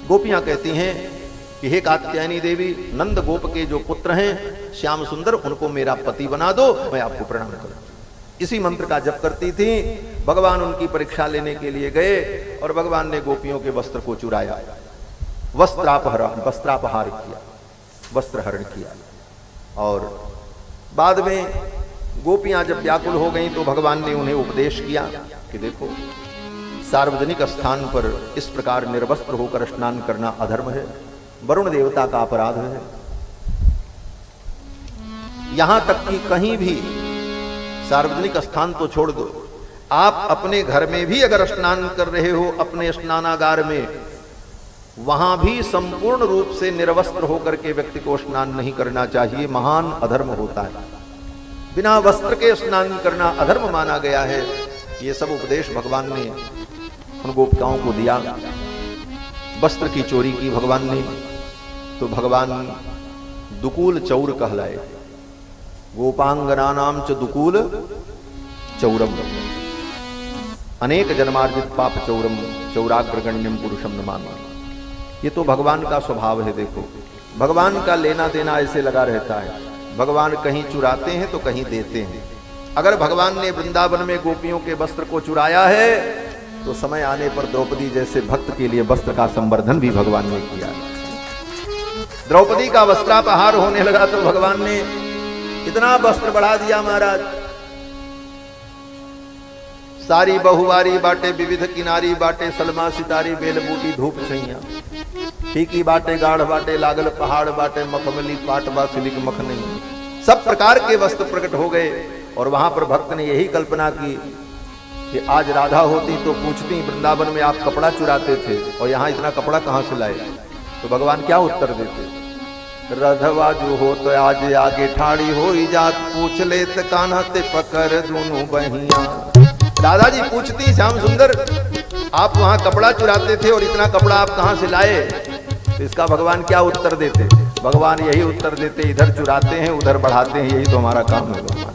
गोपियां कहती हैं कि हे कात्यायनी देवी, नंद गोप के जो पुत्र हैं श्याम सुंदर, उनको मेरा पति बना दो, मैं आपको प्रणाम करूं। इसी मंत्र का जप करती थी। भगवान उनकी परीक्षा लेने के लिए गए और भगवान ने गोपियों के वस्त्र को चुराया, वस्त्रापहार किया, वस्त्रहरण किया। और बाद में गोपियां जब व्याकुल हो गईं तो भगवान ने उन्हें उपदेश किया कि देखो, सार्वजनिक स्थान पर इस प्रकार निर्वस्त्र होकर स्नान करना अधर्म है, वरुण देवता का अपराध है। यहां तक कि कहीं भी सार्वजनिक स्थान तो छोड़ दो, आप अपने घर में भी अगर स्नान कर रहे हो, अपने स्नानागार में, वहां भी संपूर्ण रूप से निर्वस्त्र होकर के व्यक्ति को स्नान नहीं करना चाहिए, महान अधर्म होता है। बिना वस्त्र के स्नान करना अधर्म माना गया है। ये सब उपदेश भगवान ने उन गोपिकाओं को दिया। वस्त्र की चोरी की भगवान ने, तो भगवान दुकूल चौर कहलाए। गोपांगना नाम च दुकूल चौरम, अनेक जन्मार्जित पाप चौरम, चौराग्रगण्यम पुरुषम नमामि। ये तो भगवान का स्वभाव है। देखो, भगवान का लेना देना ऐसे लगा रहता है। भगवान कहीं चुराते हैं तो कहीं देते हैं। अगर भगवान ने वृंदावन में गोपियों के वस्त्र को चुराया है तो समय आने पर द्रौपदी जैसे भक्त के लिए वस्त्र का संवर्धन भी भगवान ने किया। द्रौपदी का वस्त्रापहार होने लगा तो भगवान ने इतना वस्त्र बढ़ा दिया महाराज। सारी बहुवारी बाटे विविध किनारी बाटे, सलमा सितारी बेल बूटी धूप छैया, फीकी बाटे गाढ़ बाटे लागल पहाड़ बाटे, मखमली पाट बा सिलिक मख नहीं। सब प्रकार के वस्त्र प्रकट हो गए। और वहां पर भक्त ने यही कल्पना की कि आज राधा होती तो पूछती, वृंदावन में आप कपड़ा चुराते थे और यहाँ इतना कपड़ा कहाँ से लाए? तो भगवान क्या उत्तर देते? रधवा जो हो तो आज आगे ठाड़ी हो जात, पूछ ले तो कान्हा ते पकड़ दोनों बहिया। दादाजी पूछती, श्याम सुंदर आप वहां कपड़ा चुराते थे और इतना कपड़ा आप कहां से लाए? तो इसका भगवान क्या उत्तर देते? भगवान यही उत्तर देते, इधर चुराते हैं उधर बढ़ाते हैं, यही तो हमारा काम है। भगवान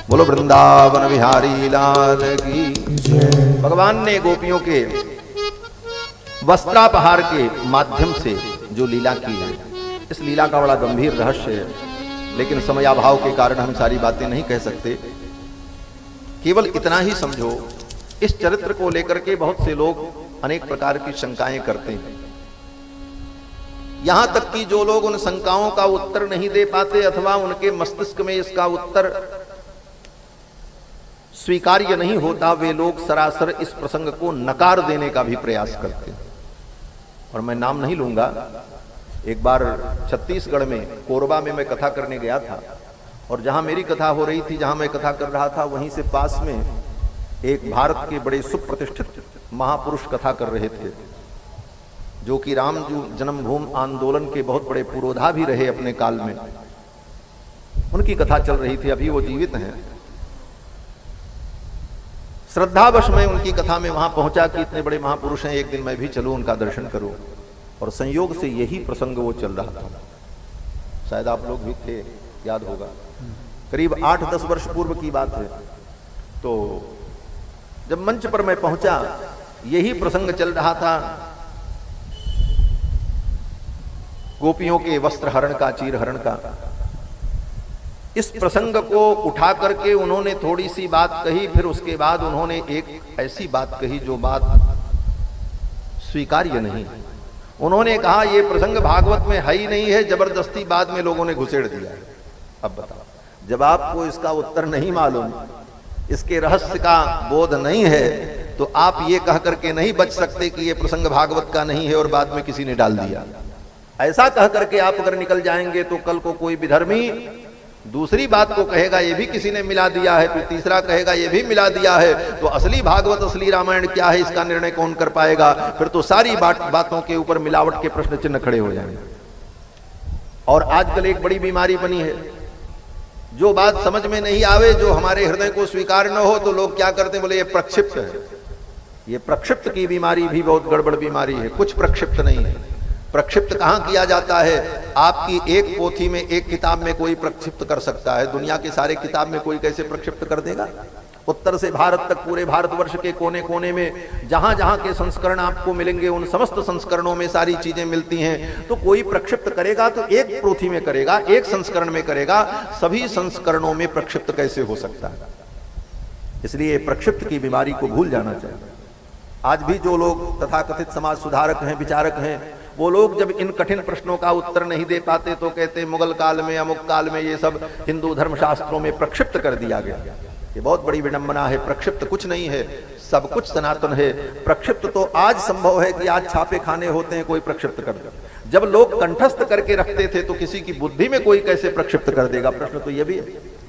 बोलो वृंदावन बिहारी लाल की जय। भगवान ने गोपियों के वस्त्रापहार के माध्यम से जो लीला की है, इस लीला का बड़ा गंभीर रहस्य है, लेकिन समयाभाव के कारण हम सारी बातें नहीं कह सकते। केवल इतना ही समझो, इस चरित्र को लेकर के बहुत से लोग अनेक प्रकार की शंकाएं करते हैं। यहां तक कि जो लोग उन शंकाओं का उत्तर नहीं दे पाते अथवा उनके मस्तिष्क में इसका उत्तर स्वीकार्य नहीं होता, वे लोग सरासर इस प्रसंग को नकार देने का भी प्रयास करते हैं। और मैं नाम नहीं लूंगा। एक बार छत्तीसगढ़ में कोरबा में मैं कथा करने गया था और जहां मेरी कथा हो रही थी, जहां मैं कथा कर रहा था, वहीं से पास में एक भारत के बड़े सुप्रतिष्ठित महापुरुष कथा कर रहे थे, जो कि राम जन्मभूमि आंदोलन के बहुत बड़े पुरोधा भी रहे अपने काल में। उनकी कथा चल रही थी, अभी वो जीवित हैं। श्रद्धावश मैं उनकी कथा में वहां पहुंचा कि इतने बड़े महापुरुष हैं, एक दिन मैं भी चलूं उनका दर्शन करूं। और संयोग से यही प्रसंग वो चल रहा था। शायद आप लोग भी थे, याद होगा, करीब 8-10 वर्ष पूर्व की बात है। तो जब मंच पर मैं पहुंचा, यही प्रसंग चल रहा था, गोपियों के वस्त्र हरण का, चीर हरण का। इस प्रसंग को उठा करके उन्होंने थोड़ी सी बात कही, फिर उसके बाद उन्होंने एक ऐसी बात कही जो बात स्वीकार्य नहीं। उन्होंने कहा ये प्रसंग भागवत में है ही नहीं है, जबरदस्ती बाद में लोगों ने घुसेड़ दिया। अब बताओ, जब आपको इसका उत्तर नहीं मालूम, इसके रहस्य का बोध नहीं है, तो आप ये कह करके नहीं बच सकते कि ये प्रसंग भागवत का नहीं है और बाद में किसी ने डाल दिया। ऐसा कह करके आप अगर निकल जाएंगे तो कल को कोई विधर्मी दूसरी बात को कहेगा ये भी किसी ने मिला दिया है, फिर तीसरा कहेगा ये भी मिला दिया है, तो असली भागवत असली रामायण क्या है इसका निर्णय कौन कर पाएगा? फिर तो सारी बातों के ऊपर मिलावट के प्रश्न चिन्ह खड़े हो जाएंगे। और आजकल एक बड़ी बीमारी बनी है, जो बात समझ में नहीं आवे, जो हमारे हृदय को स्वीकार न हो, तो लोग क्या करते हैं, बोले ये प्रक्षिप्त है। ये प्रक्षिप्त की बीमारी भी बहुत गड़बड़ बीमारी है। कुछ प्रक्षिप्त नहीं है। प्रक्षिप्त कहां किया जाता है? आपकी एक पोथी में, एक किताब में कोई प्रक्षिप्त कर सकता है, दुनिया के सारे किताब में कोई कैसे प्रक्षिप्त कर देगा? उत्तर से भारत तक पूरे भारतवर्ष के कोने कोने में जहां जहां के संस्करण आपको मिलेंगे, उन समस्त संस्करणों में सारी चीजें मिलती हैं। तो कोई प्रक्षिप्त करेगा तो एक पोथी में करेगा, एक संस्करण में करेगा, सभी संस्करणों में प्रक्षिप्त कैसे हो सकता है? इसलिए प्रक्षिप्त की बीमारी को भूल जाना चाहिए। आज भी जो लोग तथाकथित समाज सुधारक हैं, विचारक हैं, वो लोग जब इन कठिन प्रश्नों का उत्तर नहीं दे पाते तो कहते मुगल काल में, अमुक काल में ये सब हिंदू धर्मशास्त्रों में प्रक्षिप्त कर दिया गया। ये बहुत बड़ी विडंबना है। प्रक्षिप्त कुछ नहीं है, सब कुछ सनातन है। प्रक्षिप्त तो आज संभव है कि आज छापे खाने होते हैं, कोई प्रक्षिप्त कर दे। जब लोग कंठस्थ करके रखते थे तो किसी की बुद्धि में कोई कैसे प्रक्षिप्त कर देगा? प्रश्न तो यह भी है।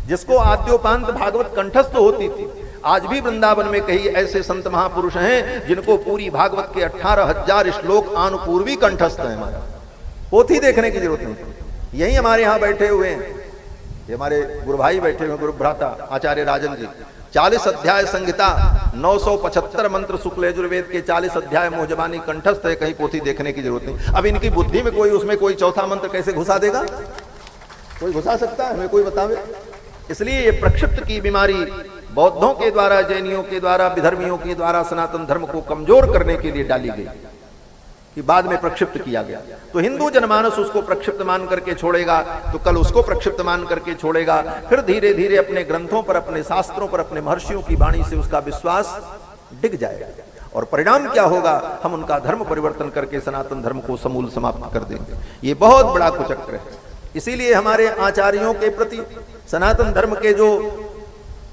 जिसको आद्योपांत भागवत कंठस्थ होती थी, आज भी वृंदावन में कई ऐसे संत महापुरुष हैं जिनको पूरी भागवत के 18,000 श्लोक आनुपूर्वी कंठस्थ हैं। हमारा पोथी देखने की जरूरत नहीं। यही हमारे यहाँ बैठे हुए हैं, ये हमारे गुरु भाई बैठे हुए, गुरु भ्राता आचार्य राजन जी। 40 अध्याय संहिता, 975 मंत्र शुक्ल यजुर्वेद के 40 अध्याय मोहजबानी कंठस्थ है। कहीं पोथी देखने की जरूरत नहीं। अब इनकी बुद्धि में कोई उसमें कोई चौथा मंत्र कैसे घुसा देगा? कोई घुसा सकता है? हमें कोई बतावे। इसलिए ये प्रक्षिप्त की बीमारी बौद्धों के द्वारा, जैनियों के द्वारा, विधर्मियों के द्वारा सनातन धर्म को कमजोर करने के लिए डाली गई कि बाद में प्रक्षिप्त किया गया। तो हिंदू जनमानस उसको प्रक्षिप्त मान करके छोड़ेगा, तो कल उसको प्रक्षिप्त मान करके छोड़ेगा, फिर धीरे धीरे अपने ग्रंथों पर, अपने शास्त्रों पर, अपने महर्षियों की वाणी से उसका विश्वास डिग जाएगा। और परिणाम क्या होगा? हम उनका धर्म परिवर्तन करके सनातन धर्म को समूल समाप्त कर देंगे। ये बहुत बड़ा कुचक्र है। इसीलिए हमारे आचार्यों के प्रति, सनातन धर्म के जो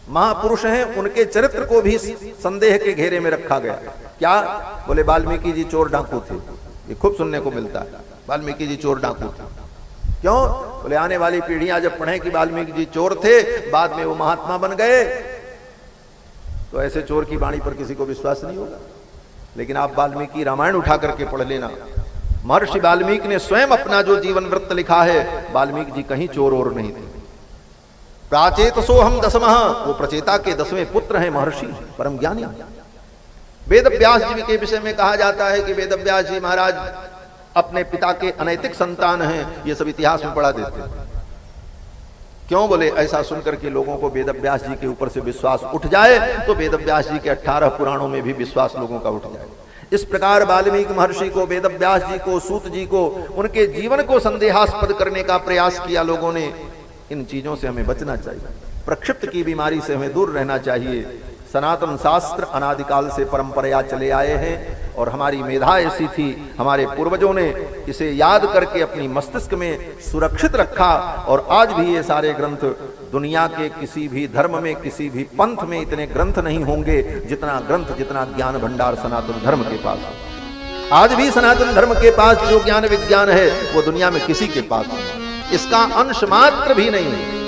महापुरुष हैं, उनके चरित्र को भी संदेह के घेरे में रखा गया। क्या? बोले वाल्मीकि जी चोर डाकू थे। ये खूब सुनने को मिलता है, वाल्मीकि जी चोर डाकू थे। क्यों? बोले आने वाली पीढ़ियां जब पढ़े कि वाल्मीकि जी चोर थे, बाद में वो महात्मा बन गए, तो ऐसे चोर की वाणी पर किसी को विश्वास नहीं होगा। लेकिन आप वाल्मीकि रामायण उठा करके पढ़ लेना, महर्षि वाल्मीकि ने स्वयं अपना जो जीवन वृत्त लिखा है, वाल्मीकि जी कहीं चोर और नहीं थे। प्राचेतसो हम दसमः, वो प्रचेता के 10वें पुत्र हैं, महर्षि परम ज्ञानी। वेद व्यास जी के विषय में कहा जाता है कि वेद व्यास जी महाराज अपने पिता के अनैतिक संतान हैं। ये सब इतिहास में पढ़ा देते हैं। क्यों? बोले ऐसा सुनकर के लोगों को वेद व्यास जी के ऊपर से विश्वास उठ जाए, तो वेद व्यास जी के 18 पुराणों में भी विश्वास लोगों का उठ जाए। इस प्रकार वाल्मीकि महर्षि को, वेद व्यास जी को, सूत जी को, उनके जीवन को संदेहास्पद करने का प्रयास किया लोगों ने। इन चीजों से हमें बचना चाहिए। प्रक्षिप्त की बीमारी से हमें दूर रहना चाहिए। सनातन शास्त्र अनादिकाल से परंपरा चले आए हैं और हमारी मेधा ऐसी थी, हमारे पूर्वजों ने इसे याद करके अपनी मस्तिष्क में सुरक्षित रखा। और आज भी ये सारे ग्रंथ, दुनिया के किसी भी धर्म में, किसी भी पंथ में इतने ग्रंथ नहीं होंगे जितना ग्रंथ, जितना ज्ञान भंडार सनातन धर्म के पास है। आज भी सनातन धर्म के पास जो ज्ञान विज्ञान है, वो दुनिया में किसी के पास नहीं। इसका अंश मात्र भी नहीं है।